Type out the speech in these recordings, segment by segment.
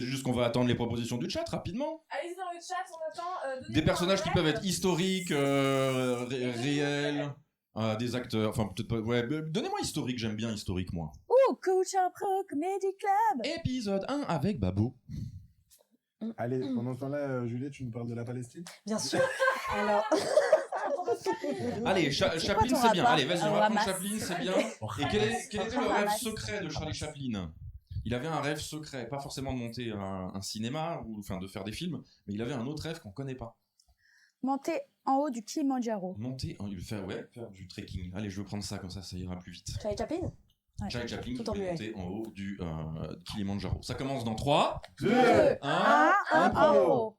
C'est juste qu'on va attendre les propositions du chat rapidement. Allez-y dans le chat, on attend. Des personnages qui peuvent être historiques, réels, des acteurs, enfin peut-être pas. Ouais, donnez-moi historique, j'aime bien historique moi. Oh, Culture Pro Comedy Club. Épisode 1 avec Babou. Allez, pendant ce temps-là, Juliette, tu nous parles de la Palestine? Bien sûr. Alors. Allez, Chaplin c'est bien. Allez, vas-y, on va prendre Chaplin, c'est bien. Et quel était le rêve secret de Charlie Chaplin? Il avait un rêve secret, pas forcément de monter un cinéma ou enfin de faire des films, mais il avait un autre rêve qu'on connaît pas. Monter en haut du Kilimanjaro. Faire du trekking. Allez, je veux prendre ça, comme ça ira plus vite. Charlie Chaplin? Ouais. Charlie Chaplin Tout qui en peut muet. monter en haut du Kilimanjaro. Ça commence dans 3, 2, 1, impro.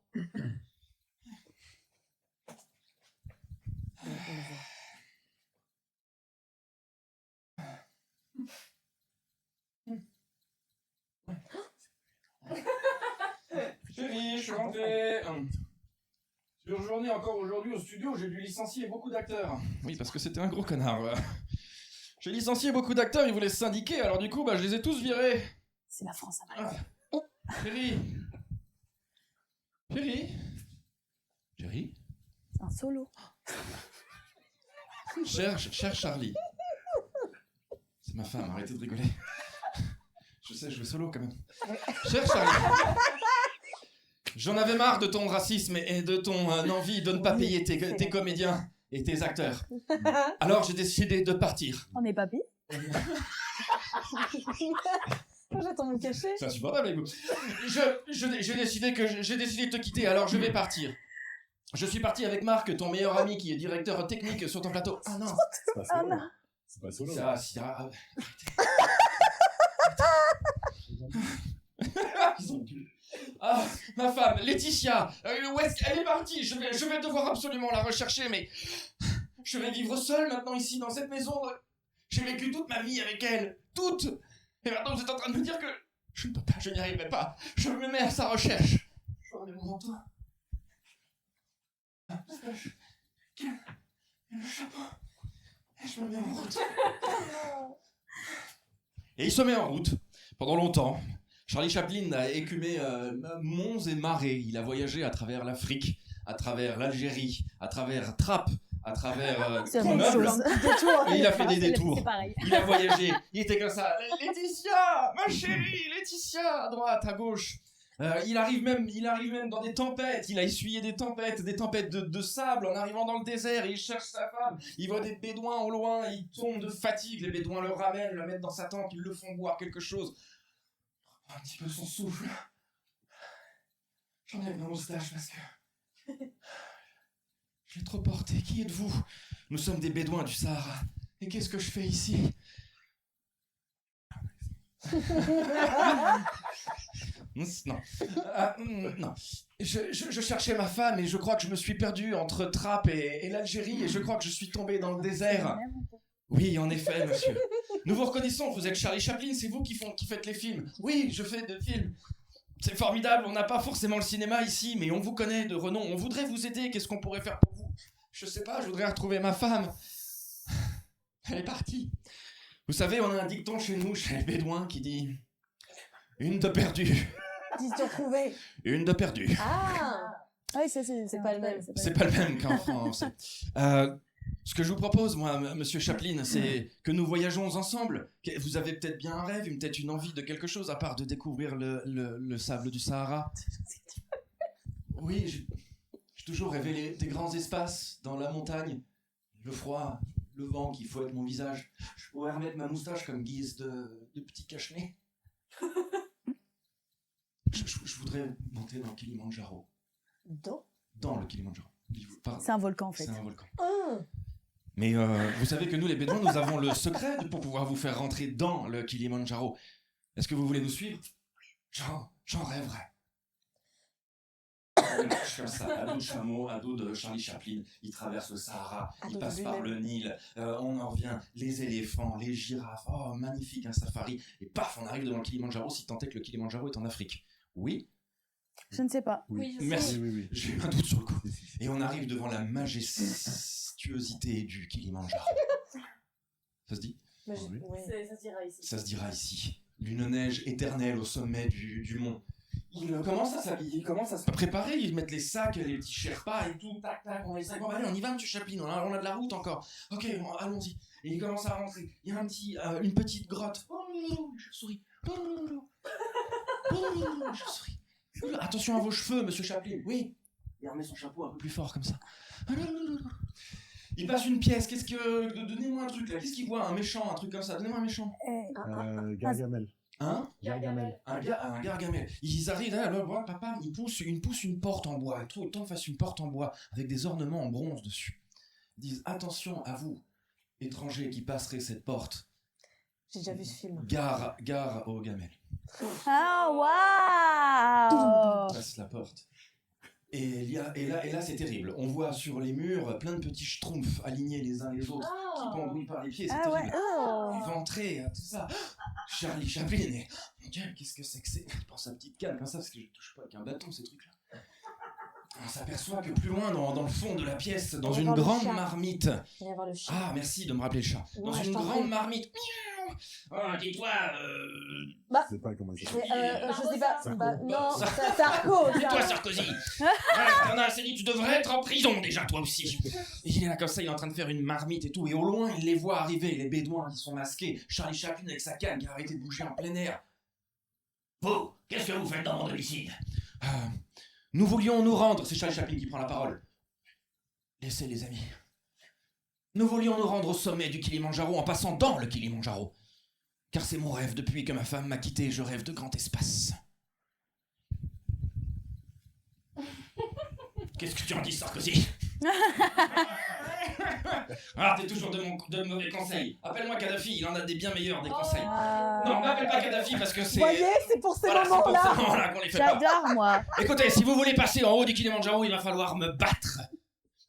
Chérie, je suis rentré. Sur journée encore aujourd'hui au studio, j'ai dû licencier beaucoup d'acteurs. Oui, parce que c'était un gros connard. J'ai licencié beaucoup d'acteurs, ils voulaient se syndiquer, alors du coup, je les ai tous virés. C'est la France à mal. Chérie. Chérie. Chérie. C'est un solo. Cher Charlie. C'est ma femme, arrêtez de rigoler. Je sais, je vais solo quand même. Cher Charlie. J'en avais marre de ton racisme et de ton envie de ne pas payer tes comédiens et tes acteurs. Alors j'ai décidé de partir. On est papy. J'attends me cacher. C'est insupportable avec vous. J'ai décidé de te quitter, alors je vais partir. Je suis parti avec Marc, ton meilleur ami qui est directeur technique sur ton plateau. Ah non. C'est pas solo. non. C'est pas solo. Ah, ma femme, Laetitia, où est-ce qu'elle est partie? Je vais devoir absolument la rechercher, mais je vais vivre seul maintenant ici, dans cette maison. J'ai vécu toute ma vie avec elle, toute. Et maintenant vous êtes en train de me dire que je ne peux pas, je n'y arriverai pas. Je me mets à sa recherche. Je remets mon manteau. Le chapeau. Et je me mets en route. Et il se met en route pendant longtemps. Charlie Chaplin a écumé monts et marais. Il a voyagé à travers l'Afrique, à travers l'Algérie, à travers Trappes, à travers C'est la même Grenoble. chose. Et il a fait des détours. C'est pareil. Il a voyagé. Il était comme ça. Laetitia, ma chérie, Laetitia, à droite, à gauche. Il arrive même dans des tempêtes. Il a essuyé des tempêtes de sable en arrivant dans le désert. Et il cherche sa femme. Il voit des bédouins au loin. Il tombe de fatigue. Les bédouins le ramènent, le mettent dans sa tente. Ils le font boire quelque chose. Un petit peu son souffle. J'enlève ma moustache parce que je l'ai trop porté. Qui êtes-vous? Nous sommes des bédouins du Sahara. Et qu'est-ce que je fais ici? Non. Non. Je cherchais ma femme et je crois que je me suis perdu entre Trappes et l'Algérie et je crois que je suis tombé dans le désert. Oui, en effet, monsieur. Nous vous reconnaissons, vous êtes Charlie Chaplin, c'est vous qui faites les films. Oui, je fais des films. C'est formidable, on n'a pas forcément le cinéma ici, mais on vous connaît de renom. On voudrait vous aider, qu'est-ce qu'on pourrait faire pour vous? Je sais pas, je voudrais retrouver ma femme. Elle est partie. Vous savez, on a un dicton chez nous, chez les Bédouins, qui dit... Une de perdue. Dis-tu retrouvé? Une de perdue. Ah! Oui, c'est pas le même. C'est pas le même qu'en France. Ce que je vous propose, moi, monsieur Chaplin, c'est que nous voyageons ensemble. Vous avez peut-être bien un rêve, peut-être une envie de quelque chose, à part de découvrir le sable du Sahara. Oui, j'ai toujours rêvé des grands espaces dans la montagne. Le froid, le vent qui fouette mon visage. Je pourrais remettre ma moustache comme guise de petit cache-nez. Je voudrais monter dans le Kilimanjaro. Dans le Kilimanjaro. C'est un volcan en fait. C'est un volcan. Mais vous savez que nous, les Bédouins, nous avons le secret pour pouvoir vous faire rentrer dans le Kilimanjaro. Est-ce que vous voulez nous suivre? J'en rêverais. Il marche comme ça, à dos de chameau, à dos de Charlie Chaplin. Il traverse le Sahara, il passe par le Nil, on en revient, les éléphants, les girafes. Oh, magnifique, un safari. Et paf, on arrive devant le Kilimanjaro, si tant est que le Kilimanjaro est en Afrique. Oui? Je ne sais pas. Oui, je Merci. sais. Oui. J'ai eu un doute sur le coup. Et on arrive devant la majestuosité du Kilimanjaro. Ça se dit? Oui. Ça se dira ici. Ça se dira ici. L'une neige éternelle au sommet du mont. il commence à se préparer, ils mettent les sacs, les petits Sherpas et tout, tac, tac, on les sacs. Bon, allez, on y va, monsieur Chaplin, on a de la route encore. Ok, bon, allons-y. Et il commence à rentrer. Il y a une petite grotte. Chauve-souris. Chauve-souris. Attention à vos cheveux, monsieur Chaplin. Oui. Il remet son chapeau un peu plus fort, comme ça. Il passe une pièce. Donnez-moi un truc, là. Qu'est-ce qu'il voit? Un méchant, un truc comme ça. Donnez-moi un méchant. Gargamel. Hein? Gargamel. Un Gargamel. Ils arrivent là, papa, il pousse une porte en bois. Il trouve le temps de faire une porte en bois avec des ornements en bronze dessus. Ils disent attention à vous, étrangers qui passerez cette porte. J'ai déjà vu ce film. Gare au gamel. Ah, waouh! Passe la porte. Et là, c'est terrible. On voit sur les murs plein de petits schtroumpfs alignés les uns les autres qui pendouillent par les pieds. C'est terrible. Ouais. Oh. Éventrés, tout ça. Charlie Chaplin, et mon Dieu, qu'est-ce que c'est que c'est? Il prend sa petite canne comme ça parce que je touche pas avec un bâton ces trucs-là. On s'aperçoit que plus loin, dans le fond de la pièce, dans une grande marmite. Il va y avoir le chat. Ah, merci de me rappeler le chat. Dans une grande marmite. Oh, dis-toi, Bah, Je sais pas comment il je s'appelle. sais pas. Sarko. Bah, non, Sarko. dis-toi Sarkozy. T'en as assez dit, tu devrais être en prison déjà, toi aussi. Et il est là comme ça, il est en train de faire une marmite et tout. Et au loin, il les voit arriver, les bédouins qui sont masqués. Charlie Chaplin avec sa canne qui a arrêté de bouger en plein air. Vous, qu'est-ce que vous faites dans mon domicile? Nous voulions nous rendre, c'est Charlie Chaplin qui prend la parole. Laissez les amis. Nous voulions nous rendre au sommet du Kilimandjaro en passant dans le Kilimandjaro. Car c'est mon rêve depuis que ma femme m'a quitté, je rêve de grand espace. Qu'est-ce que tu en dis, Sarkozy? Ah, t'es toujours de mauvais conseils. Appelle-moi Kadhafi, il en a des bien meilleurs des conseils. Non, m'appelle pas Kadhafi parce que c'est... Vous voyez, c'est pour ces Voilà, c'est pour moments-là. ces moments-là qu'on les fait pas. J'adore, moi. Écoutez, si vous voulez passer en haut du Kilimandjaro, il va falloir me battre.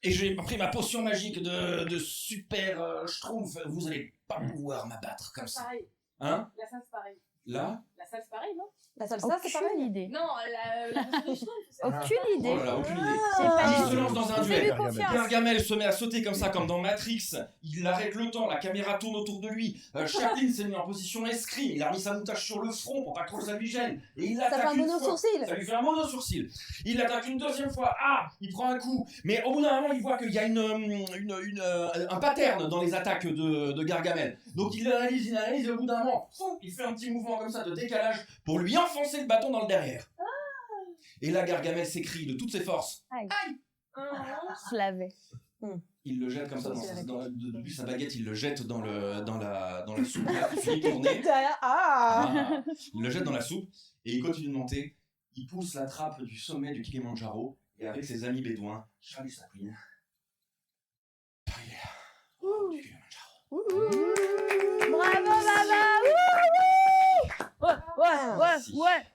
Et j'ai pris ma potion magique de super schtroumpf. Vous allez pas pouvoir m'abattre comme ça. Pareil. Hein? La salle, c'est pareil. Là? La salle, c'est pareil, non? La salsa, c'est pareil. Aucune idée. Non, la potion de schtroumpf, c'est Aucune Oh idée. là là, aucune idée. J'ai pas Il dit. se lance dans un Je fais duel. lui confiance. Gargamel se met à sauter comme ça, comme dans Matrix. Il arrête le temps, la caméra tourne autour de lui. Chaplin s'est mis en position escrime. Il a remis sa moustache sur le front pour pas trop que ça lui gêne. Et il Ça fait attaque un une mono fois. sourcil. Ça lui fait un mono sourcil. Il attaque une deuxième fois. Ah, il prend un coup. Mais au bout d'un moment, il voit qu'il y a un pattern dans les attaques de Gargamel. Donc il analyse et au bout d'un moment, il fait un petit mouvement comme ça de décalage pour lui enfoncer le bâton dans le derrière. Et là, Gargamel s'écrie de toutes ses forces. Je l'avais. Il le jette comme ça depuis sa baguette, il le jette dans la soupe. Là, il finit de tourner. Derrière. Ah. Il le jette dans la soupe et il continue de monter. Il pousse la trappe du sommet du Kilimandjaro et avec ses amis bédouins, Charlie Chaplin. Il est là. Du Kilimandjaro. Bravo, Baba!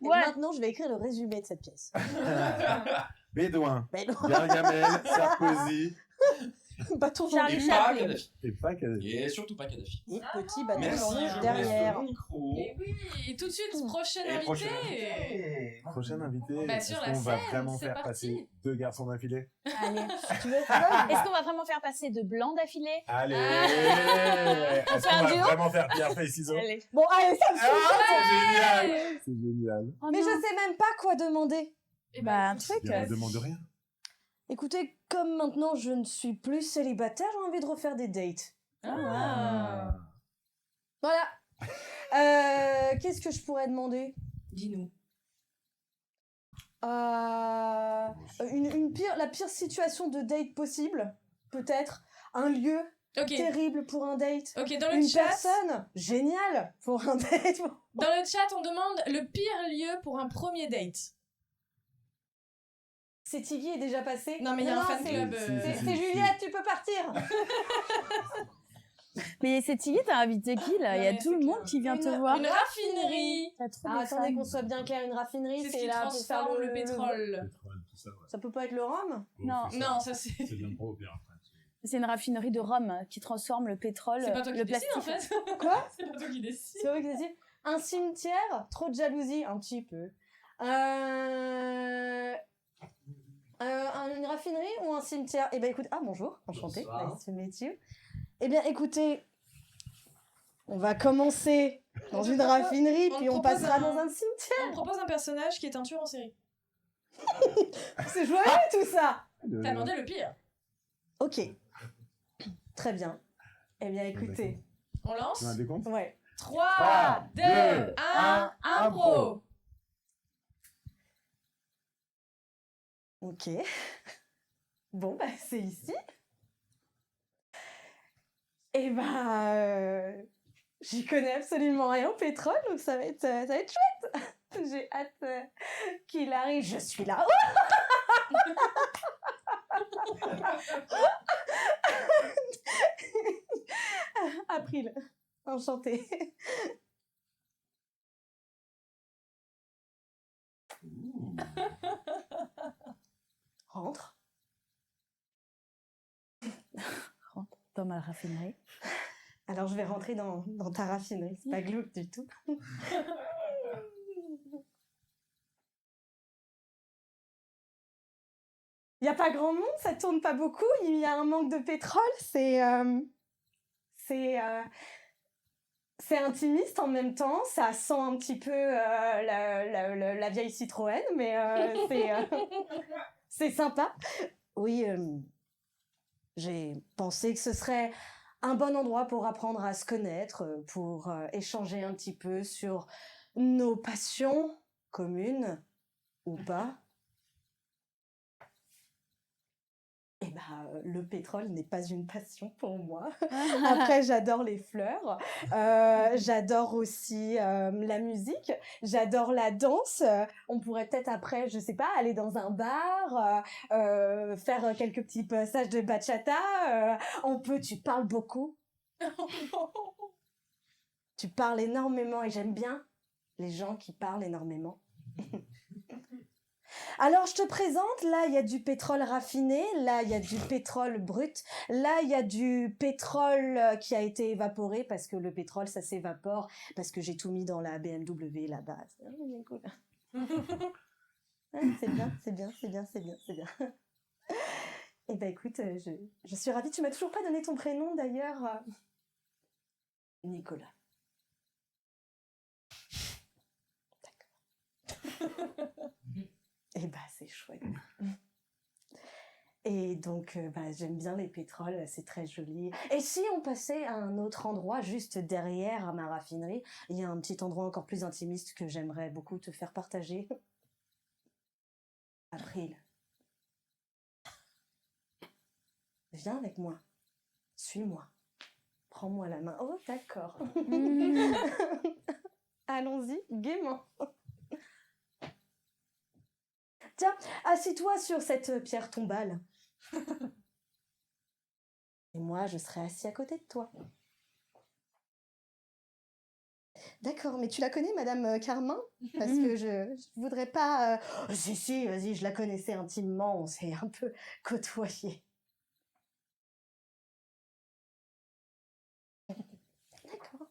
Et maintenant, je vais écrire le résumé de cette pièce. Bédouin. Bédouin. Gargamel, Sarkozy Bâton Charlie Et vendu. pas Chaplin. Kadhafi. et pas Kadhafi. Et surtout pas Kadhafi. Et petit bâton Merci, vendu je vous derrière. laisse le micro. Et oui, et tout de suite, prochaine Et prochaine invitée. Prochain invité, Bah, est-ce sur la qu'on va scène, vraiment c'est faire parti. passer deux garçons d'affilée? Allez. Tu veux Est-ce qu'on va vraiment faire passer de blanc d'affilée? Allez! On Est-ce fait un qu'on va duo? vraiment faire pierre, feuille, ciseaux? Allez. Bon, allez, ça me suffit. C'est génial! C'est génial. Oh Mais non. je sais même pas quoi demander. Et Bah, un truc. Et on ne demande rien. Écoutez, comme maintenant je ne suis plus célibataire, j'ai envie de refaire des dates. Ah. Voilà. Qu'est-ce que je pourrais demander? Dis-nous. La pire situation de date possible, peut-être. Un lieu Ok. terrible pour un date. Ok, dans le Une chat, personne géniale pour un date. dans le chat, on demande le pire lieu pour un premier date. C'est Tiggy est déjà passé. Non, mais il y a un fan c'est- club. C'est Juliette, tu peux partir. Mais c'est Tiggy, t'as invité qui là? Il y a Ouais, tout c'est le monde clair. qui vient te Une- voir. Une raffinerie. T'as trop Ah, de attendez fans. qu'on soit bien clair, une raffinerie, C'est ce c'est qui là pour faire transforme le pétrole. Pétrole, tout ça, ouais. Ça peut pas être le rhum? Non. Non, ça c'est. C'est bien pro, bien après. C'est une raffinerie de Rome qui transforme le pétrole, C'est pas toi qui le décide plastique. en fait. Quoi? C'est pas toi qui décide. C'est vrai que c'est un cimetière, trop de jalousie, un petit peu. Une raffinerie ou un cimetière? Eh ben écoute, bonjour, enchantée, Bonsoir. nice to meet you. Eh bien écoutez, on va commencer dans une raffinerie, On puis te on propose passera un- dans un cimetière. On me propose un personnage qui est un tueur en série. C'est joyeux tout ça. T'as demandé le pire. Ok. Très bien. Eh bien, écoutez. On lance Tu as un décompte? Ouais. 3, 2, 1, impro. Ok. Bon, bah, c'est ici. Et bah, j'y connais absolument rien au pétrole, donc ça va être chouette. J'ai hâte qu'il arrive. Je suis là. April, enchantée. Rentre. Dans ma raffinerie. Alors je vais rentrer dans ta raffinerie, c'est pas glauque du tout. Il n'y a pas grand monde, ça tourne pas beaucoup, il y a un manque de pétrole, c'est intimiste en même temps, ça sent un petit peu la vieille Citroën, mais c'est sympa. Oui, j'ai pensé que ce serait un bon endroit pour apprendre à se connaître, pour échanger un petit peu sur nos passions communes ou pas. Eh ben, le pétrole n'est pas une passion pour moi. Après, j'adore les fleurs. J'adore aussi la musique. J'adore la danse. On pourrait peut-être après, je sais pas, aller dans un bar, faire quelques petits passages de bachata. Tu parles beaucoup. Tu parles énormément et j'aime bien les gens qui parlent énormément. Alors, je te présente, là, il y a du pétrole raffiné, là, il y a du pétrole brut, là, il y a du pétrole qui a été évaporé, parce que le pétrole, ça s'évapore, parce que j'ai tout mis dans la BMW là-bas. C'est cool. C'est bien, c'est bien, c'est bien, c'est bien, c'est bien. Eh ben, écoute, je suis ravie. Tu m'as toujours pas donné ton prénom, d'ailleurs. Nicolas. D'accord. Eh bah, c'est chouette. Et donc, j'aime bien les pétroles, c'est très joli. Et si on passait à un autre endroit, juste derrière ma raffinerie, il y a un petit endroit encore plus intimiste que j'aimerais beaucoup te faire partager. April. Viens avec moi. Suis-moi. Prends-moi la main. Oh, d'accord. Allons-y, gaiement. Tiens, assis-toi sur cette pierre tombale. Et moi, je serai assis à côté de toi. D'accord, mais tu la connais, Madame Carmin? Parce que je voudrais pas... Si, vas-y, je la connaissais intimement, on s'est un peu côtoyés. D'accord.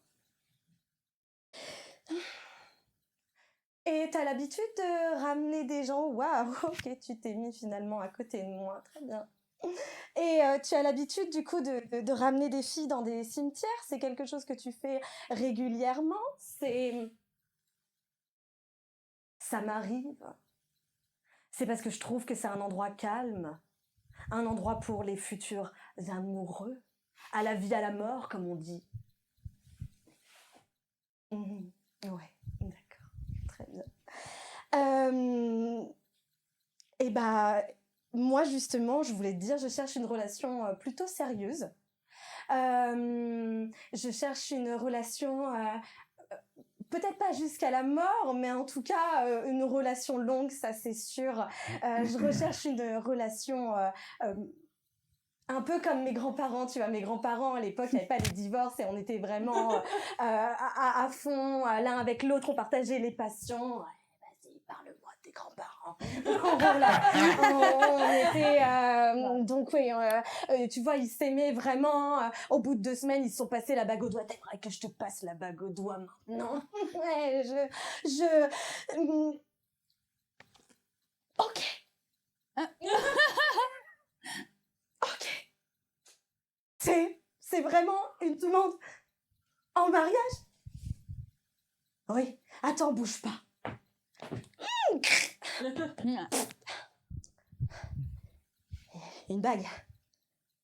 Et t'as l'habitude de ramener des gens? Waouh, ok, tu t'es mis finalement à côté de moi, très bien. Et tu as l'habitude du coup de ramener des filles dans des cimetières? C'est quelque chose que tu fais régulièrement? Ça m'arrive. C'est parce que je trouve que c'est un endroit calme, un endroit pour les futurs amoureux, à la vie, à la mort, comme on dit. Ouais, d'accord, très bien. Et bah, moi justement, je voulais te dire, je cherche une relation plutôt sérieuse. Je cherche une relation, peut-être pas jusqu'à la mort, mais en tout cas une relation longue, ça c'est sûr. Je recherche une relation un peu comme mes grands-parents, tu vois, mes grands-parents à l'époque, il n'y avait pas les divorces et on était vraiment à fond, l'un avec l'autre, on partageait les passions. Vas-y, parle-moi de tes grands-parents. Voilà. On était... donc oui, tu vois, ils s'aimaient vraiment. Au bout de 2 semaines, ils se sont passés la bague au doigt. T'aimerais que je te passe la bague au doigt maintenant? Ouais, Ok. Ok. C'est vraiment une demande en mariage? Oui, attends, bouge pas. Une bague.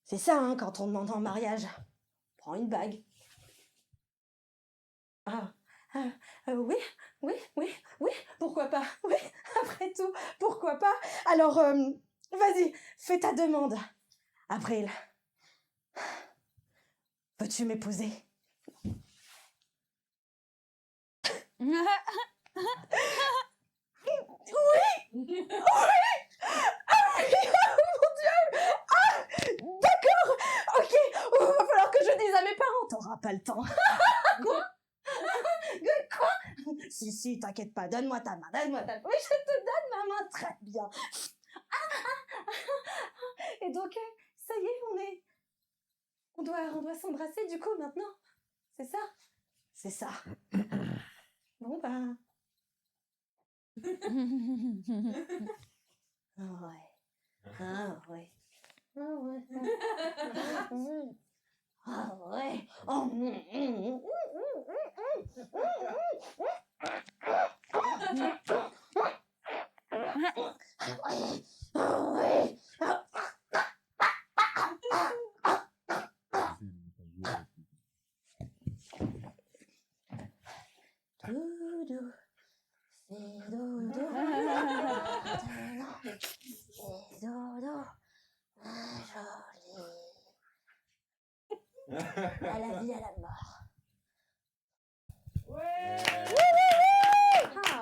C'est ça, hein, quand on demande en mariage. Prends une bague. Oui, pourquoi pas. Oui, après tout, pourquoi pas. Alors, vas-y, fais ta demande. Avril, veux-tu m'épouser? D'accord. Ok, va falloir que je dise à mes parents. T'auras pas le temps. Quoi? Si, t'inquiète pas, donne-moi ta main. Oui, je te donne ma main, très bien. Et donc, ça y est, on doit s'embrasser du coup maintenant. C'est ça? C'est ça. Bon, bah... Ouais. Ah ouais. Ah ouais. Doudou, c'est doudou. C'est doudou. Joli. À la vie, à la mort.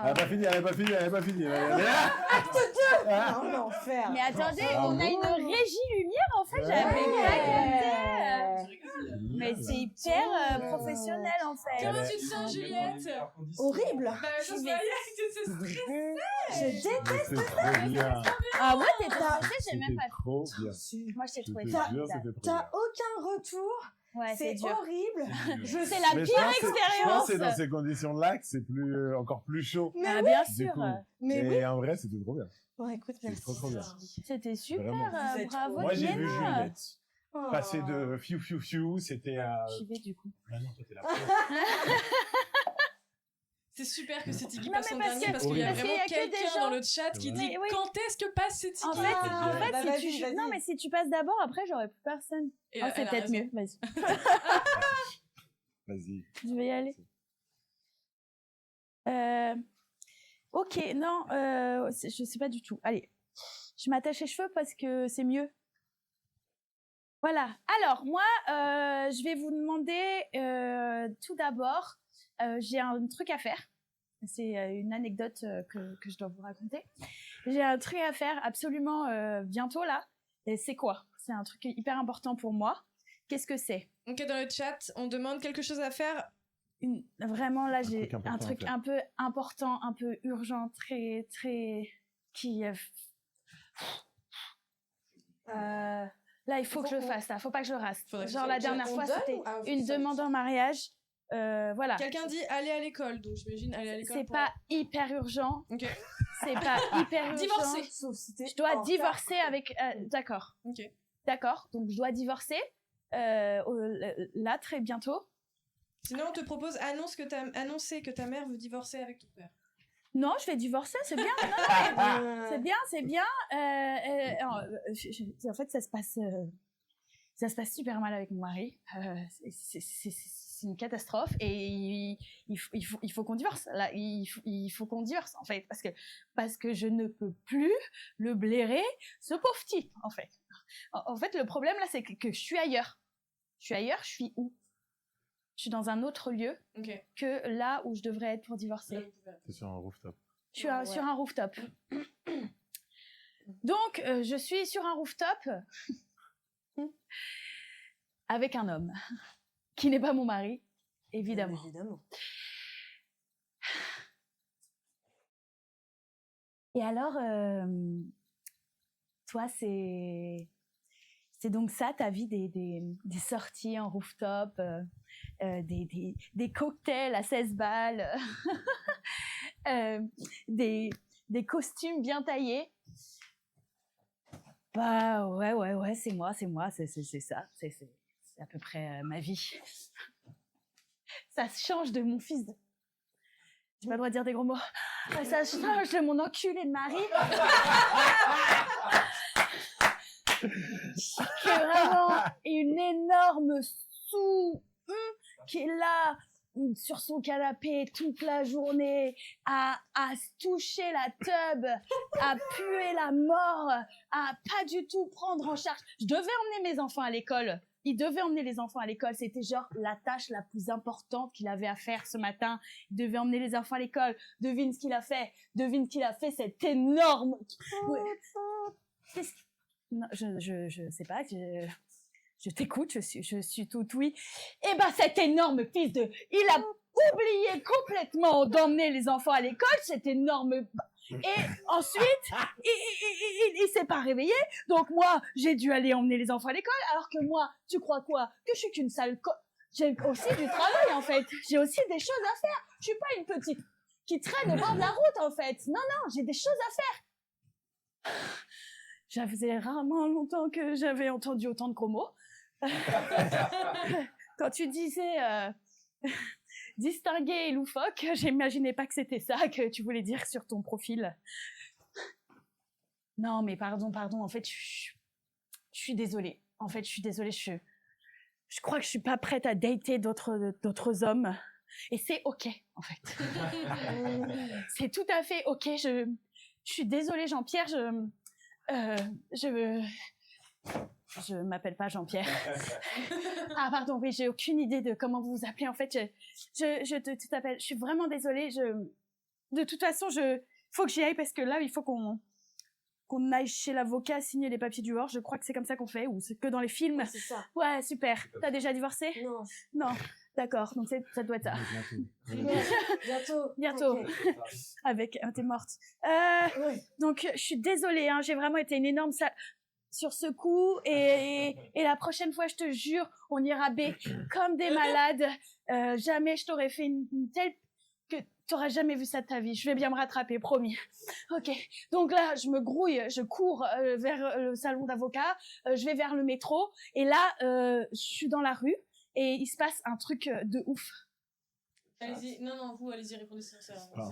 Elle n'a pas fini, elle n'est pas finie. Acte 2. Oh, l'enfer. Mais attendez, Ah on a bon une régie lumière en fait, j'avais pas capté. Mais c'est hyper professionnel en fait. Comment tu te sens, Juliette? Horrible. Bah, je voyais que tu te stressais. Je déteste. C'est trop bien. Ah ouais, t'es stressée, j'ai même C'était pas. trop bien. Moi je t'ai trouvé Je te ça. jure, c'était trop T'as bien. aucun retour. Ouais, c'est C'est dur. horrible. C'est la Mais pire je pense que expérience. c'est dans ces conditions-là que c'est plus, encore plus chaud. Mais Ah, oui. bien Du sûr. coup. Mais Et oui. en vrai, c'était trop bien. Bon, écoute, C'est merci. trop bien. C'était super, Vraiment. Vous êtes bravo. trop- Moi, j'ai vu Léna. Juliette Oh. passer de fiu fiu fiu, c'était à... J'y vais du coup. Ah non, toi, t'es là. C'est super que City qui Non, passe mais en parce dernier que- parce qu'il y a parce qu'il y vraiment a que des quelqu'un gens- dans le chat qui Ouais. dit Mais oui. quand est-ce que passe City En qui fait, Ah, en fait, bah, si vas-y, tu... vas-y. Non, mais si tu passes d'abord, après, j'aurais plus personne. Et Oh, elle c'est a peut-être raison. mieux, vas-y. Vas-y. Je vais y aller. Ok, non, je sais pas du tout. Allez, je m'attache les cheveux parce que c'est mieux. Voilà. Alors, moi, je vais vous demander tout d'abord, j'ai un truc à faire. C'est une anecdote que je dois vous raconter. J'ai un truc à faire absolument bientôt là. Et c'est quoi? C'est un truc hyper important pour moi. Qu'est-ce que c'est? Ok, dans le chat, on demande quelque chose à faire. Vraiment là, j'ai truc important un à truc faire. un peu important, un peu urgent, très qui là il faut que je le fasse là, faut pas que je le rase. Faudrait que Genre ce la soit- dernière on fois donne c'était ou un une seul? demande en mariage, voilà. Quelqu'un dit aller à l'école, donc j'imagine aller à l'école. C'est pour- pas hyper urgent, Ok. c'est pas hyper urgent. Divorcer. Sauf si t'es Je dois en divorcer avec, d'accord, Ok. d'accord. Donc je dois divorcer là très bientôt. Sinon, on te propose annoncer que ta mère veut divorcer avec ton père. Non, je vais divorcer, c'est bien. Non, retard. c'est bien, c'est bien. En fait, ça se passe super mal avec mon mari. C'est une catastrophe et il faut qu'on divorce. Là, il faut qu'on divorce en fait parce que je ne peux plus le blairer, ce pauvre type en fait. En fait, le problème là, c'est que je suis ailleurs. Je suis où? Je suis dans un autre lieu Ok. que là où je devrais être pour divorcer. C'est sur un rooftop. Je suis Ouais. sur un rooftop. Donc, je suis sur un rooftop avec un homme qui n'est pas mon mari, évidemment. Évidemment. Et alors, toi, c'est donc ça, ta vie, des sorties en rooftop, des cocktails à 16 balles, des costumes bien taillés. Bah ouais, c'est moi, c'est ça, c'est à peu près ma vie. Ça change de mon fils. J'ai pas le droit de dire des gros mots. Ça change de mon enculé de mari. Qui est vraiment une énorme qui est là sur son canapé toute la journée à se toucher la teub, à puer la mort, à pas du tout prendre en charge. Je devais emmener mes enfants à l'école. Il devait emmener les enfants à l'école. C'était genre la tâche la plus importante qu'il avait à faire ce matin. Il devait emmener les enfants à l'école. Devine ce qu'il a fait. Devine ce qu'il a fait, cet énorme... Non, je sais pas, je t'écoute, je suis tout oui. Eh ben, cet énorme fils de... Il a oublié complètement d'emmener les enfants à l'école, cet énorme... Et ensuite, il s'est pas réveillé. Donc moi, j'ai dû aller emmener les enfants à l'école. Alors que moi, tu crois quoi? Que je suis qu'une sale J'ai aussi du travail, en fait. J'ai aussi des choses à faire. Je suis pas une petite qui traîne au bord de la route, en fait. Non, j'ai des choses à faire. Ça faisait rarement longtemps que j'avais entendu autant de gros mots. Quand tu disais distingué et loufoque, j'imaginais pas que c'était ça que tu voulais dire sur ton profil. Non, mais pardon, en fait, je suis désolée. En fait, je suis désolée, je crois que je suis pas prête à dater d'autres hommes. Et c'est OK, en fait. C'est tout à fait OK. Je suis désolée, Jean-Pierre, je m'appelle pas Jean-Pierre. Ah pardon, oui, j'ai aucune idée de comment vous vous appelez. En fait, je t'appelle. Je suis vraiment désolée. De toute façon, faut que j'y aille parce que là, il faut qu'on aille chez l'avocat signer les papiers du divorce. Je crois que c'est comme ça qu'on fait, ou c'est que dans les films. C'est ça. Ouais, super. T'as déjà divorcé? Non. Non. D'accord. Donc ça doit être ça. Bientôt. Okay. Avec t'es morte. Oui. Donc je suis désolée, hein, j'ai vraiment été une énorme sur ce coup et la prochaine fois, je te jure, on ira comme des malades. Jamais je t'aurais fait une telle que t'auras jamais vu ça de ta vie. Je vais bien me rattraper, promis. Ok. Donc là, je me grouille, je cours vers le salon d'avocat, je vais vers le métro et là, je suis dans la rue et il se passe un truc de ouf. Allez-y, non, vous, allez-y, répondez sincèrement.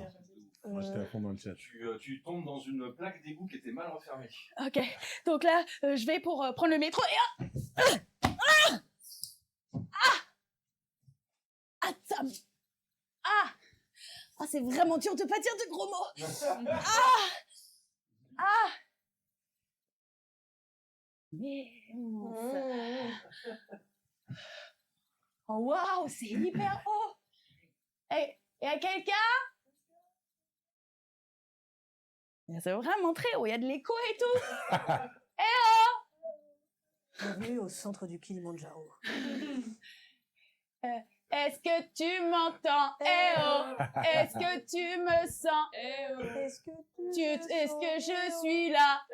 Moi, j'étais à fond dans le chat. Tu tombes dans une plaque d'égout qui était mal refermée. Ok, donc là, je vais pour prendre le métro et... c'est vraiment dur de pas dire de gros mots. Mais... Oh, waouh, c'est hyper haut. Et y a quelqu'un? C'est vraiment très haut, il y a de l'écho et tout. Bienvenue au centre du Kilimandjaro. Est-ce que tu m'entends? Est-ce que tu me sens? Est-ce que je suis là?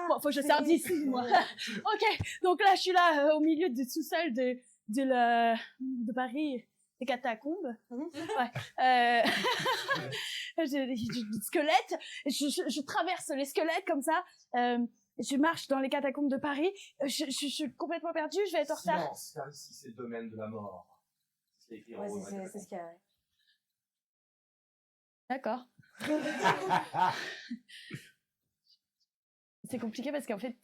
Bon, faut que je sorte d'ici, moi. Ok, donc là, je suis là, au milieu du sous-sol de Paris, des catacombes. Ouais. J'ai des squelettes. Je traverse les squelettes comme ça. Je marche dans les catacombes de Paris. Je suis complètement perdue. Je vais être en retard. Silence, car ici c'est le domaine de la mort. C'est écrit en haut. C'est ce qu'il y a. D'accord. C'est compliqué parce qu'en fait...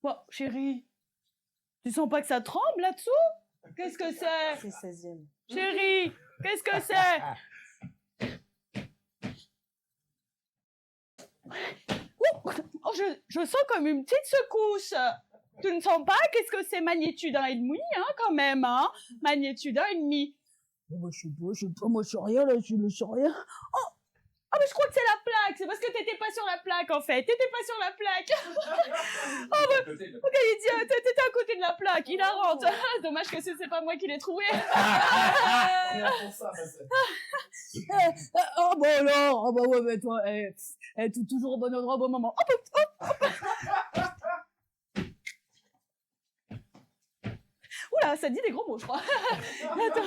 Bon, chérie, tu sens pas que ça tremble là-dessous? Qu'est-ce que c'est? C'est 16e. Chérie, qu'est-ce que c'est? Oh, je sens comme une petite secousse. Tu ne sens pas? Qu'est-ce que c'est? Magnitude 1,5, hein, quand même, hein? Magnitude 1,5. Moi, je sais rien, là, je sens rien. Oh, mais je crois que c'est la plaque. C'est parce que t'étais pas sur la plaque, en fait. T'étais pas sur la plaque. Ok, il dit, t'étais à côté de la plaque. Il la rentre. Dommage que c'est pas moi qui l'ai trouvé. Oh, bon, alors. Oh, bah ouais, mais toi, toujours au bon endroit, au bon moment. Oula, ça dit des gros mots, je crois. Attends.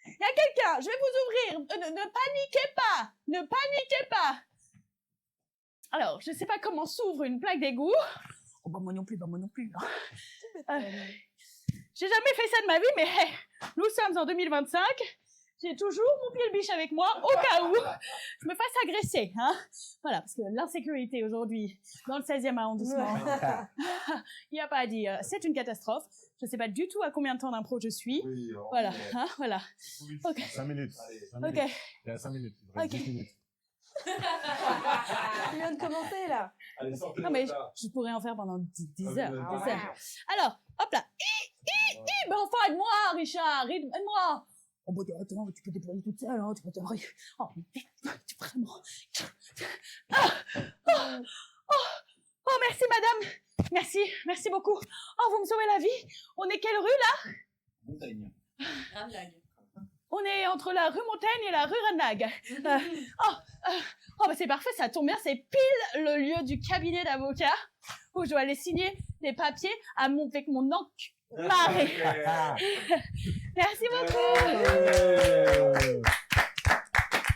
Il y a quelqu'un, je vais vous ouvrir. Ne paniquez pas. Ne paniquez pas. Alors, je sais pas comment s'ouvre une plaque d'égout. Oh, bah, moi non plus, hein. J'ai jamais fait ça de ma vie, mais hey, nous sommes en 2025. J'ai toujours mon pied-le-biche avec moi, au cas où je me fasse agresser. Hein. Voilà, parce que l'insécurité aujourd'hui, dans le 16e arrondissement, il n'y a pas à dire. C'est une catastrophe. Je ne sais pas du tout à combien de temps d'impro je suis. Oui, Voilà, hein, voilà. Ok. 5 minutes. 5 Ok. minutes. Il y a 5 minutes. Il reste Ok. 10 minutes. Tu viens de commencer là. Allez, sortez Non, mais je pourrais en faire pendant 10 heures. Ah, 10 heures. Alors, hop là. Ben enfin, aide-moi, Richard, aide-moi. Oh, bon, attends, tu peux te débrouiller toute seule, hein, tu peux te débrouiller. Oh, tu vraiment. Oh, merci, madame. Merci beaucoup. Oh, vous me sauvez la vie. On est quelle rue, là? Montagne. On est entre la rue Montaigne et la rue Ranag. Bah c'est parfait, ça tombe bien, c'est pile le lieu du cabinet d'avocat où je dois aller signer des papiers avec mon encre. Merci beaucoup.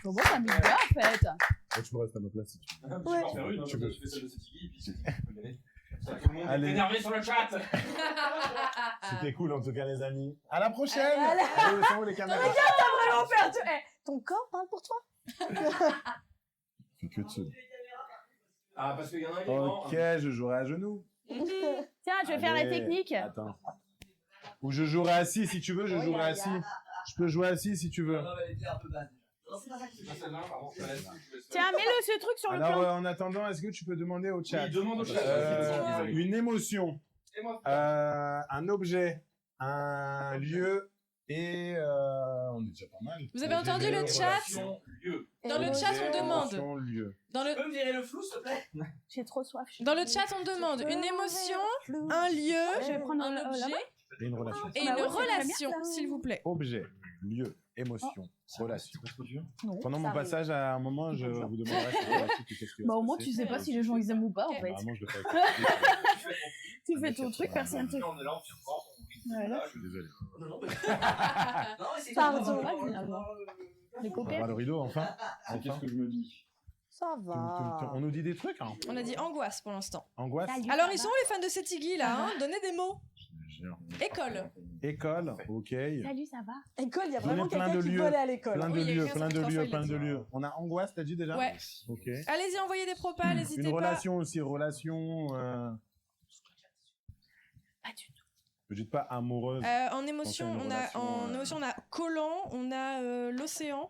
Bon, ça me bien en fait. Oh, tu peux rester à ma place si tu veux. Ouais. Tu peux. Tu peux. Tu fais celle de Setigi, et puis Setigi, tu peux y aller. Ça, tout le monde Allez. est énervé sur le chat. C'était cool en tout cas, les amis. À la prochaine. Allez. Allez, sont où les caméras? Vraiment perdu. Ton corps parle pour toi. Fais que de ce- Ah, parce qu'il y en a un qui est mort. Ok, je jouerai à genoux. Tiens, je vais faire la Allez, technique. Attends. Ou je jouerai assis si tu veux, je jouerai assis. Je peux jouer assis si tu veux. C'est pas celle-là, pardon, c'est celle-là. Tiens, mets-le ce truc sur le Alors, plan. en attendant, est-ce que tu peux demander au chat Oui, demande au chat. une émotion, Et moi, un objet, un lieu et on est déjà pas mal. Vous avez entendu le chat? relation, lieu. Dans le chat, on demande. Émotion, lieu. Dans le, me virer le flou, s'il te plaît? J'ai trop soif. dans le chat, on demande une émotion, un lieu, Je vais prendre un là-bas. objet Et une relation. et Bah une ouais, c'est très bien, relation, ça. s'il vous plaît. Objet, lieu, émotion, relation. C'est trop dur. Non. Pendant mon Ça passage, à un moment, je vous demanderai si c'est relatif ou qu'est-ce qui va Bah se au moins passer. tu sais pas si les gens ils aiment ou pas en fait. Vraiment, je le fais avec Tu fais ton truc, personne te. On est là, on se croit, on rit. Voilà. Je suis désolé. Non, non, mais... Pardon. Les On va coquettes. voir le rideau, enfin. Qu'est-ce que je me dis? Ça va. On nous dit des trucs, hein. On a dit angoisse pour l'instant. Angoisse. Alors, ils sont où les fans de Setigi là hein? Donnez des mots. Genre. École. École, ok. Salut, ça va? École, il y a Donnez vraiment plein quelqu'un de qui lieux. veut aller à l'école. Plein de Oui, il y a lieux, quelqu'un plein qui de s'en lieux, fout, plein il de a dit. lieux. On a angoisse, t'as dit déjà? Ouais. Ok. Allez-y, envoyez des propas, n'hésitez Une pas. relation aussi, relation. Pas du tout. Je dis pas amoureuse. En émotion, Pensez à une on a relation, on a collant, on a l'océan.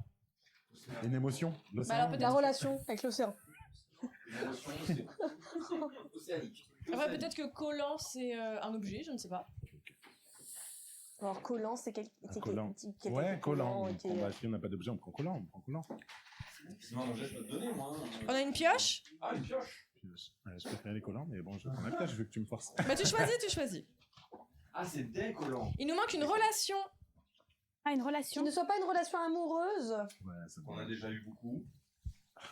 Une émotion. Bah alors, peut-être- La relation avec l'océan. L'émotion, c'est océanique. Après, peut-être que collant c'est un objet, je ne sais pas. Alors, collant, c'est Collant. quelqu'un Ouais, qui collant. et qui est- Bah, si on n'a pas d'objet, on prend collant. On prend collant. Sinon, un objet, je peux te donner, moi. On a une pioche. Ah, une pioche. Je préfère les collants, mais bon, je vais prendre la tâche, je veux que tu me forces. Bah tu choisis. Ah, c'est décollant. Il nous manque une relation. Ah, une Qui relation. ne soit pas une relation amoureuse. Ouais, ça On a déjà eu beaucoup.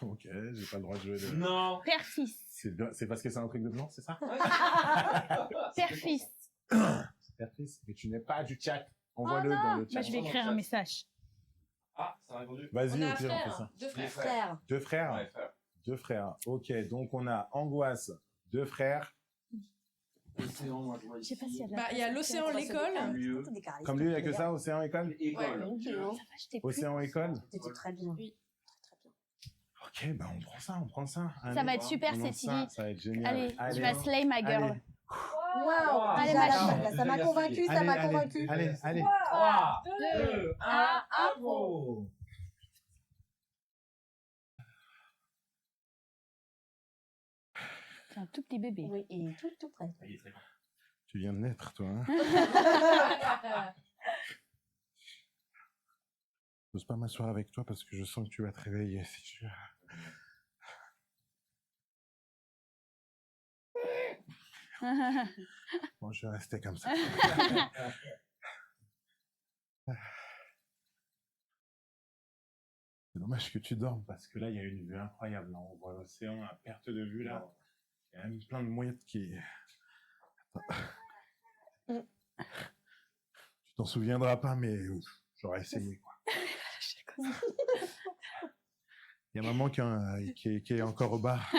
Ok, j'ai pas le droit de jouer de. Non. Père-fils. C'est parce que c'est un truc de blanc, c'est ça? Père-fils. Père-fils, mais tu n'es pas du chat. Envoie-le dans le chat. Bah je vais écrire un message. Ah, ça a répondu. Vas-y, On a au un pire, on fait ça. frère, deux Les frères. frères. Deux frères. Ouais, frère. Deux frères. Ok, donc on a angoisse, deux frères. Océan, moi, je vois Je sais pas ici. s'il y a de la Bah il y a l'océan, l'école. Lieu. Comme lui, il n'y a que ça, océan, école? École. Ok. Ça va, je t'ai plus. Océan, école? C'était très bien. Oui. Très, très bien. Ok, bah on prend ça, on prend ça. Ça va être super, On lance cette ça, idée. ça va être génial. Allez, tu vas slay ma girl. Allez. Waouh. Allez, Déjà, machin. là, ça m'a convaincu, ça m'a convaincu. Allez, allez. 3, 2, 1, impro. C'est un tout petit bébé. Oui, et tout près. Il est très bon. Tu viens de naître, toi. Hein. J'ose pas m'asseoir avec toi parce que je sens que tu vas te réveiller. Si tu... Bon, je vais rester comme ça. C'est dommage que tu dormes parce que là, il y a une vue incroyable. Là. On voit l'océan à perte de vue. Là. Il y a même plein de mouettes qui... Tu t'en souviendras pas, mais j'aurais essayé. Quoi. Il y a maman qui est encore au bar.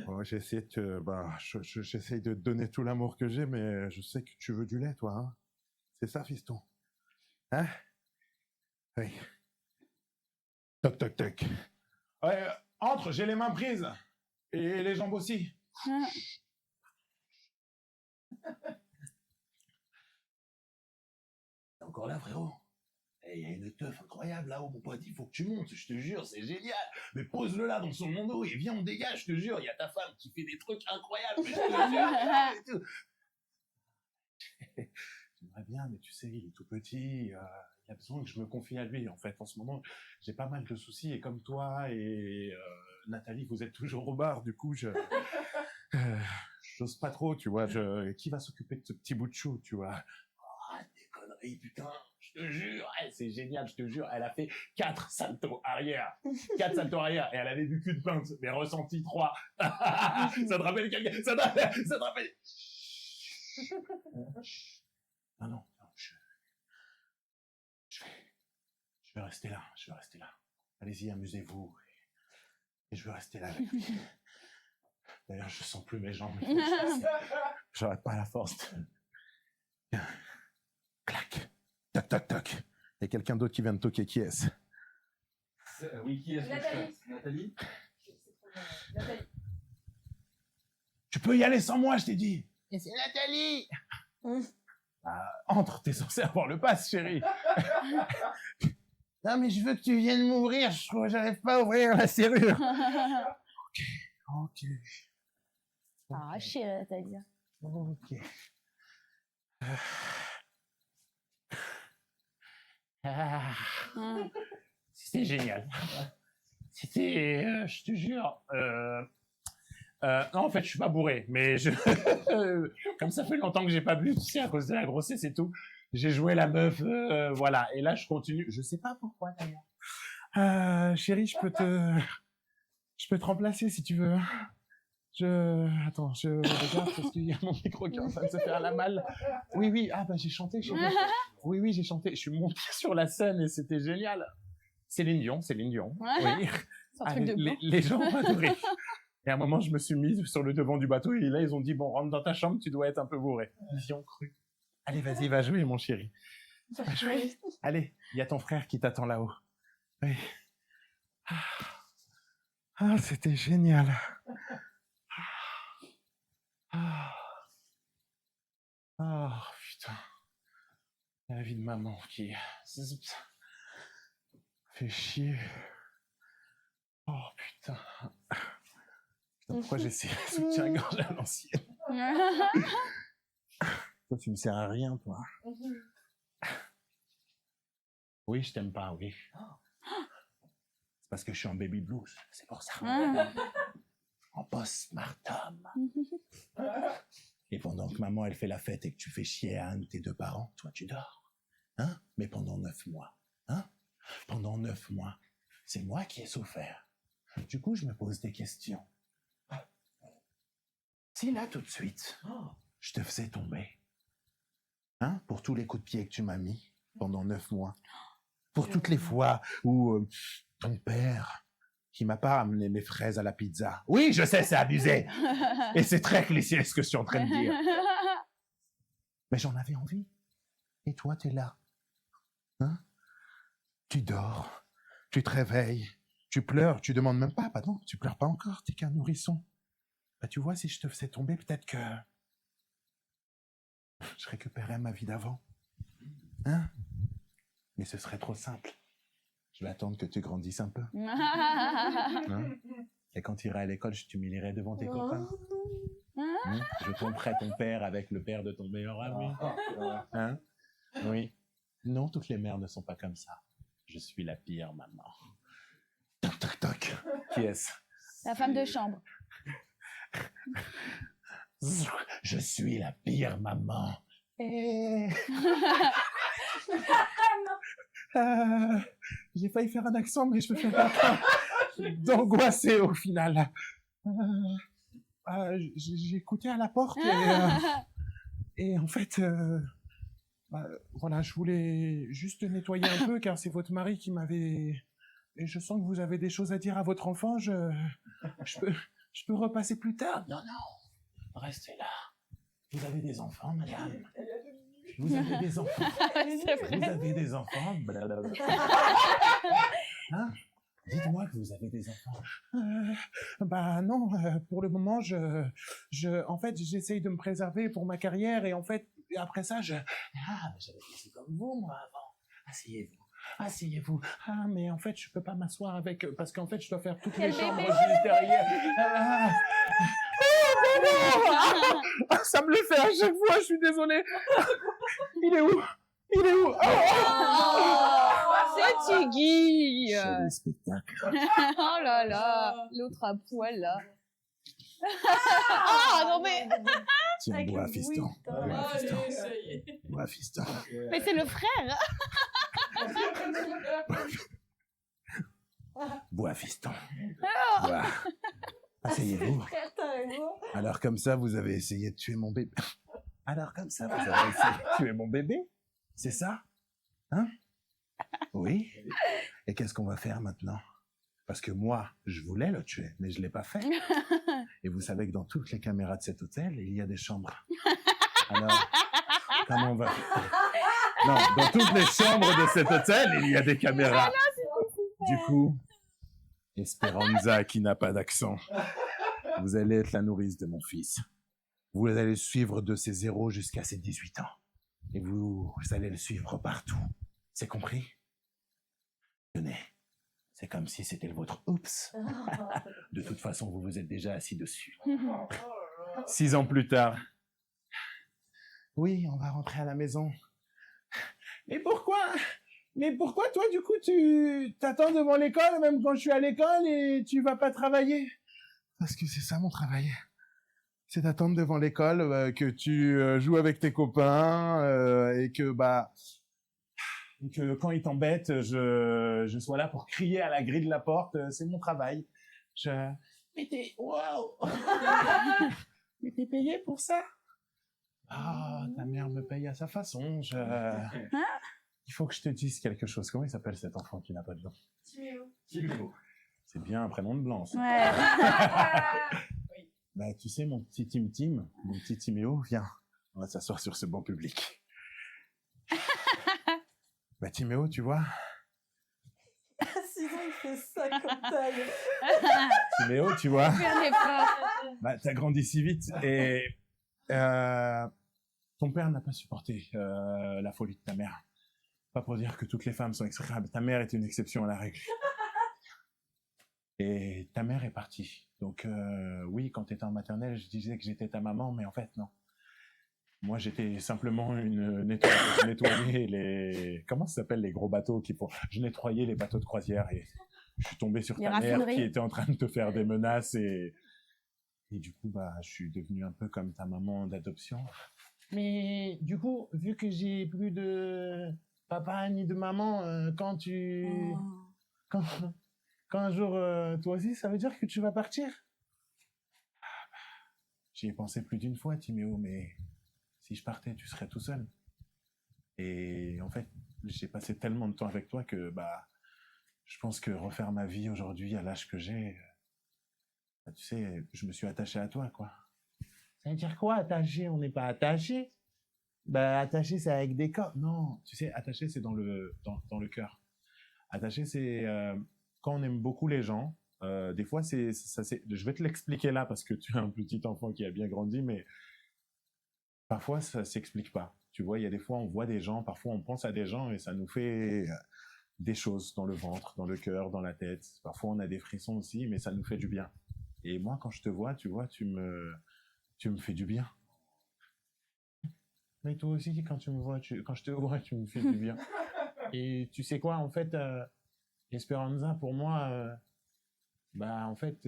Bon, j'essaie de te donner tout l'amour que j'ai, mais je sais que tu veux du lait, toi, hein? C'est ça, fiston? Hein? Oui. Toc, toc, toc. Ouais, entre, j'ai les mains prises. Et les jambes aussi. T'es encore là, frérot? Il y a une teuf incroyable là-haut, mon pote, il faut que tu montes, je te jure, c'est génial. Mais pose-le là dans son mondo et viens, on dégage, je te jure, il y a ta femme qui fait des trucs incroyables, je te jure. J'aimerais bien, mais tu sais, il est tout petit, il a besoin que je me confie à lui. En fait, en ce moment, j'ai pas mal de soucis, et comme toi et Nathalie, vous êtes toujours au bar, du coup, j'ose pas trop, tu vois, qui va s'occuper de ce petit bout de chou, tu vois? Arrête des conneries, putain, je te jure, c'est génial, je te jure, elle a fait 4 saltos arrière. 4 saltos arrière, et elle avait vu qu'une plainte, mais ressenti 3. Ça te rappelle quelqu'un? Ça te rappelle... Non, je vais rester là, Allez-y, amusez-vous, et je vais rester là avec lui. D'ailleurs, je sens plus mes jambes. J'aurais pas la force de... Clac. Toc, toc, toc. Il y a quelqu'un d'autre qui vient de toquer. Qui est-ce? Oui, qui est-ce? Nathalie. Nathalie? Tu peux y aller sans moi, je t'ai dit. Et c'est Nathalie. Entre, t'es censé avoir le pass, chérie. Non, mais je veux que tu viennes m'ouvrir, j'arrive pas à ouvrir la serrure. Ok. Arraché, là, t'as dit. Ok. C'était génial. C'était, je te jure, non, en fait, je suis pas bourré, mais comme ça fait longtemps que j'ai pas bu, tu sais, à cause de la grossesse et tout, j'ai joué la meuf, voilà. Et là, je continue. Je sais pas pourquoi d'ailleurs. Chérie, je peux te remplacer si tu veux. Attends, je regarde parce qu'il y a mon micro qui est en train de se faire la malle. Oui, j'ai chanté. Oui, j'ai chanté. Je suis monté sur la scène et c'était génial. Céline Dion. Oui. C'est un truc de blanc. Les gens ont adoré. Et à un moment, je me suis mise sur le devant du bateau et là, ils ont dit, bon, rentre dans ta chambre, tu dois être un peu bourré. Ils y ont cru. Allez, vas-y, va jouer, mon chéri. Va jouer. Allez, il y a ton frère qui t'attend là-haut. Oui. C'était génial. Putain. La vie de maman qui fait chier. Oh, putain. Pourquoi j'ai ces soutiens-gorge à l'ancienne? Toi, tu me sers à rien, toi. Oui, je t'aime pas, oui. C'est parce que je suis en baby blues, c'est pour ça. En post-mortem. Et pendant que maman, elle fait la fête et que tu fais chier à un de tes 2 parents, toi, tu dors. Hein? Mais pendant 9 mois. Hein? Pendant 9 mois. C'est moi qui ai souffert. Du coup, je me pose des questions. Si là, tout de suite, je te faisais tomber, hein, pour tous les coups de pied que tu m'as mis pendant 9 mois, pour toutes les fois où ton père, qui m'a pas amené mes fraises à la pizza. Oui, je sais, c'est abusé. Et c'est très cliché ce que je suis en train de dire. Mais j'en avais envie. Et toi, t'es là. Hein? Tu dors, tu te réveilles, tu pleures, tu demandes même pas, pardon, tu pleures pas encore, t'es qu'un nourrisson. Bah, tu vois, si je te faisais tomber, peut-être que je récupérais ma vie d'avant. Hein? Mais ce serait trop simple. Je vais attendre que tu grandisses un peu. Hein? Et quand tu iras à l'école, je t'humilierai devant tes copains. Hein? Je tromperai ton père avec le père de ton meilleur ami. Hein? Oui. Non, toutes les mères ne sont pas comme ça. Je suis la pire maman. Toc, toc, toc. Qui est-ce? La femme de chambre. Je suis la pire maman. J'ai failli faire un accent, mais je me fais pas d'angoisser au final. J'ai écouté à la porte et en fait, Voilà, je voulais juste nettoyer un peu, car c'est votre mari qui m'avait... Et je sens que vous avez des choses à dire à votre enfant, je peux repasser plus tard. Non, restez là. Vous avez des enfants, madame? Vous avez des enfants? Vous avez des enfants? Hein? Dites-moi que vous avez des enfants. Non, pour le moment, en fait, j'essaye de me préserver pour ma carrière et en fait, après ça, j'avais fait comme vous, moi, avant. Asseyez-vous. Ah, mais en fait, je peux pas m'asseoir avec, parce qu'en fait, je dois faire toutes les chambres juste derrière. Ça me le fait à chaque fois, je suis désolé. Il est où? C'est Tiggy. C'est le spectacle. Oh là là, l'autre à poil là. Ah non mais. Tiens, bois, fiston. Bois, fiston. Mais c'est le frère. Bois, fiston. Bois. Asseyez-vous. Alors comme ça, vous avez essayé de tuer mon bébé. C'est ça? Hein? Oui. Et qu'est-ce qu'on va faire maintenant? Parce que moi, je voulais le tuer, mais je l'ai pas fait. Et vous savez que dans toutes les caméras de cet hôtel, il y a des chambres. Alors, comment on va faire? Non, dans toutes les chambres de cet hôtel, il y a des caméras. Du coup, Esperanza, qui n'a pas d'accent, vous allez être la nourrice de mon fils. Vous allez le suivre de ses 0 jusqu'à ses 18 ans. Et vous allez le suivre partout. C'est compris? Tenez, c'est comme si c'était le vôtre. Oups. De toute façon, vous vous êtes déjà assis dessus. 6 ans plus tard. Oui, on va rentrer à la maison. Mais pourquoi toi, du coup, tu t'attends devant l'école, même quand je suis à l'école, et tu vas pas travailler? Parce que c'est ça mon travail. C'est d'attendre devant l'école, que tu joues avec tes copains, et que quand ils t'embêtent, je sois là pour crier à la grille de la porte. C'est mon travail. Mais t'es payé pour ça? Ah, ta mère me paye à sa façon. Il faut que je te dise quelque chose. Comment il s'appelle cet enfant qui n'a pas de nom? Timéo. C'est bien un prénom de blanc, ça. Ouais. Tu sais, mon petit mon petit Timéo, viens. On va s'asseoir sur ce banc public. Timéo, tu vois? 6 ans, il fait ça comme taille. Timéo, tu vois? T'as grandi si vite et ton père n'a pas supporté la folie de ta mère. Pas pour dire que toutes les femmes sont exécrables. Ta mère est une exception à la règle. Et ta mère est partie. Donc oui, quand tu étais en maternelle, je disais que j'étais ta maman, mais en fait, non. Moi, j'étais simplement une nettoyeuse. Je nettoyais les... Comment ça s'appelle, les gros bateaux qui font... Je nettoyais les bateaux de croisière et je suis tombé sur ta mère qui était en train de te faire des menaces et du coup, je suis devenu un peu comme ta maman d'adoption. Mais du coup, vu que j'ai plus de papa ni de maman, quand un jour, toi aussi, ça veut dire que tu vas partir? J'y ai pensé plus d'une fois, Timéo, mais si je partais, tu serais tout seul. Et en fait, j'ai passé tellement de temps avec toi que, je pense que refaire ma vie aujourd'hui, à l'âge que j'ai, tu sais, je me suis attaché à toi, quoi. Ça veut dire quoi, attaché? On n'est pas attaché. Attaché, c'est avec des corps. Non, tu sais, attaché, c'est dans le cœur. Attaché, c'est quand on aime beaucoup les gens. Des fois, je vais te l'expliquer là parce que tu es un petit enfant qui a bien grandi, mais parfois, ça s'explique pas. Tu vois, il y a des fois, on voit des gens, parfois, on pense à des gens et ça nous fait des choses dans le ventre, dans le cœur, dans la tête. Parfois, on a des frissons aussi, mais ça nous fait du bien. Et moi, quand je te vois, tu vois, tu me fais du bien. Mais toi aussi, quand je te vois, tu me fais du bien. Et tu sais quoi, en fait, Esperanza, pour moi, en fait,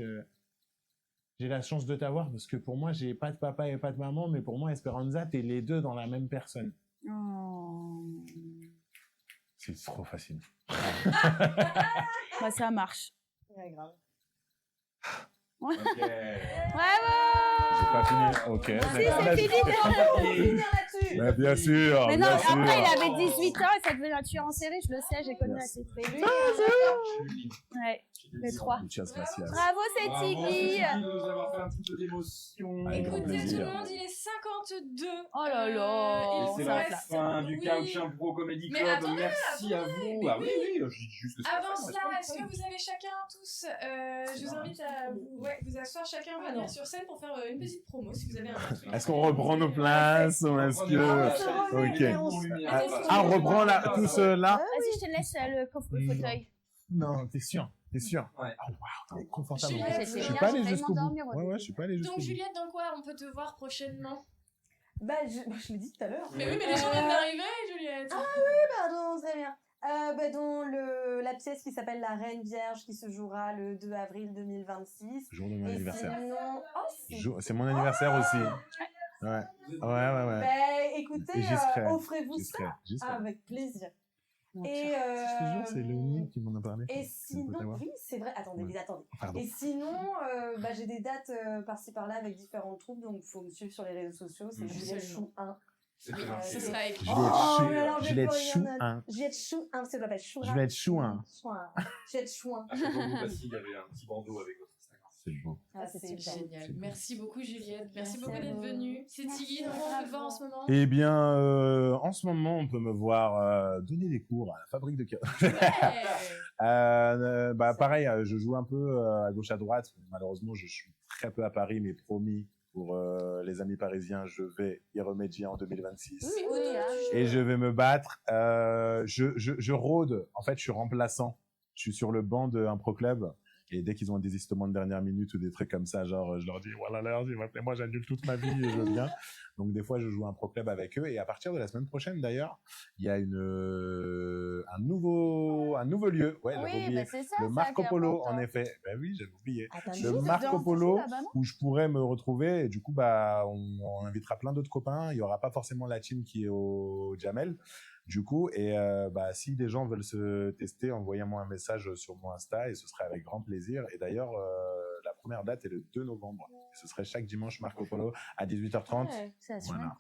j'ai la chance de t'avoir parce que pour moi, j'ai pas de papa et pas de maman, mais pour moi, Esperanza, t'es les deux dans la même personne. Oh. C'est trop facile. Ça marche. Ouais, grave. Bravo! J'ai pas fini. Ok. c'est fini. Pour finir là-dessus. Mais bien sûr. Mais non, bien sûr. après, il avait 18 ans et ça devenait un tueur en série, je le sais, j'ai connu la série. Mais lui, Ouais, les 3. Gracias, gracias. Bravo, c'est Tiggy. de nous avoir fait un petit peu d'émotion. Avec grand Écoutez tout plaisir. le monde, il est 52. Oh là là. Il Et vous c'est la reste- fin du oui. Couch Impro Comedy Mais Club. attendez, Merci à vous. mais Ah oui, oui, je dis juste que c'est la Avant fin, cela, mais est-ce c'est que pas vous avez chacun tous, je vous invite à vous asseoir chacun, venir sur scène pour faire une petite promo si vous avez un truc. Est-ce qu'on reprend nos places ou est-ce On que... se remet, Ok. mais on se- Ah, on reprend là, tous là Vas-y, je te laisse le fauteuil. Non, t'es sûr. Ouais. Oh, wow, confortable. Juliette, c'est Je suis bien, pas j'ai allé failli jusqu'au bout. m'endormir au Ouais, début. je suis pas allé jusqu'au Donc bout. Juliette, dans quoi on peut te voir prochainement? je l'ai dit tout à l'heure. Mais oui, mais les gens viennent d'arriver, Juliette. Pardon, c'est bien. Dans la pièce qui s'appelle La Reine Vierge qui se jouera le 2 avril 2026. Jour de mon Et anniversaire. sinon... C'est mon anniversaire aussi. Ouais. Ouais. Bah, écoutez, Et j'y serai. offrez-vous J'y ça serai. J'y serai. avec plaisir. Et, Je te jure, c'est Léonie qui m'en a parlé. Et C'est une pote à sinon, moi. oui, c'est vrai. Attendez. Pardon. Et sinon, j'ai des dates par-ci par-là avec différentes troupes, donc il faut me suivre sur les réseaux sociaux. C'est Juliette Chou 1. C'est très Ce gentil. sera écrit. Oh, mais alors, j'ai Juliette pas Chou rien 1. Juliette Chou 1, c'est pas Chou 1. Juliette Chou 1. Juliette Chou 1. À chaque fois que vous passiez, il y avait un petit bandeau avec votre Instagram. C'est beau. Ah, c'est C'est super. génial. C'est beau. Merci beaucoup, Juliette. Merci Merci beaucoup à d'être vous. venue. C'est Tiggy, donc on peut te voir en ce moment. Eh bien, en ce moment, on peut me voir donner des cours à la fabrique de carottes. Ouais. Pareil, je joue un peu à gauche à droite. Malheureusement, je suis très peu à Paris, mais promis, pour les amis parisiens, je vais y remédier en 2026. C'est où, toi, tu Et joues je vais me battre. Je rôde. En fait, je suis remplaçant. Je suis sur le banc d'un pro club. Et dès qu'ils ont un désistement de dernière minute ou des trucs comme ça, genre, je leur dis, voilà, moi, j'annule toute ma vie et je viens. Donc, des fois, je joue un pro club avec eux. Et à partir de la semaine prochaine, d'ailleurs, il y a un nouveau lieu. Ouais, j'avais Oui, oublié. bah c'est ça. Le ça Marco qui est Polo, important. en effet. Ben oui, j'avais oublié. Attends, Le juste, Marco Polo, là-bas, non où je pourrais me retrouver. Et du coup, on invitera plein d'autres copains. Il y aura pas forcément la team qui est au Jamel. Du coup, et si des gens veulent se tester, envoyez-moi un message sur mon Insta et ce serait avec grand plaisir. Et d'ailleurs, la première date est le 2 novembre. Et ce serait chaque dimanche Marco Polo à 18h30. Ouais, c'est la semaine Voilà. prochaine.